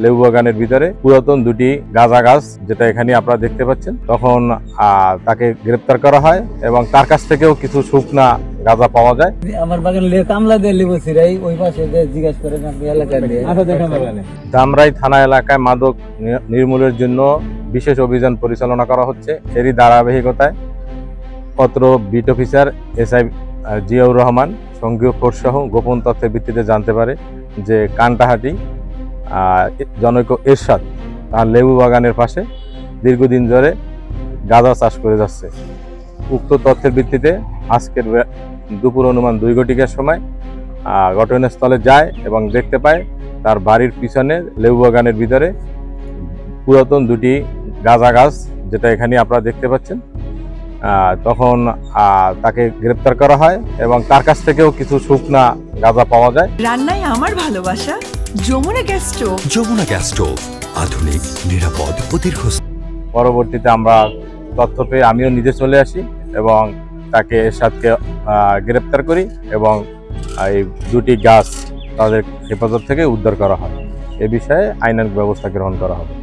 লেবু বাগানের ভিতরে পুরাতন দুটি গাঁজা গাছ, যেটা এখানে আপনারা দেখতে পাচ্ছেন, তখন তাকে গ্রেপ্তার করা হয় এবং তার কাছ থেকেও কিছু শুকনা গাঁজা পাওয়া যায়। আমার বাগানে কামলা দিয়ে লেবু ছিড়াই ওই পাশে জিজ্ঞাসা করেন আপনি এলাকায় দিয়ে। ধামরাই থানা এলাকায় মাদক নির্মূলের জন্য বিশেষ অভিযান পরিচালনা করা হচ্ছে। এরই ধারাবাহিকতায় পত্র beat officer SI Ziaur Rahman সঙ্গীয় ফোর্স সহ গোপন তথ্যের ভিত্তিতে জানতে পারে যে কান্টাহাটি জনৈক এরশাদ তার লেবু বাগানের পাশে দীর্ঘদিন ধরে গাঁজা চাষ করে যাচ্ছে। উক্ত তথ্যের ভিত্তিতে আজকের দুপুর অনুমান 2 ঘটিকার সময় ঘটনাস্থলে যায় এবং দেখতে পায় তার বাড়ির পিছনে লেবু বাগানের ভিতরে পুরাতন দুটি গাঁজা গাছ, যেটা এখানে আপনারা দেখতে পাচ্ছেন, তখন তাকে গ্রেপ্তার করা হয় এবং তার কাছ থেকেও কিছু শুকনা গাঁজা পাওয়া যায়। রান্নায় আমার ভালোবাসা Jamuna gas stove. Jamuna gas stove, আধুনিক, নিরাপদ ও দীর্ঘস্থায়ী। পরবর্তীতে আমরা তথ্য পেয়ে আমিও নিজে চলে আসি এবং তাকে এরশাদকে গ্রেপ্তার করি এবং এই দুটি গাছ তাদের হেফাজত থেকে উদ্ধার করা হয়। এ বিষয়ে আইনানুগ ব্যবস্থা গ্রহণ করা হবে।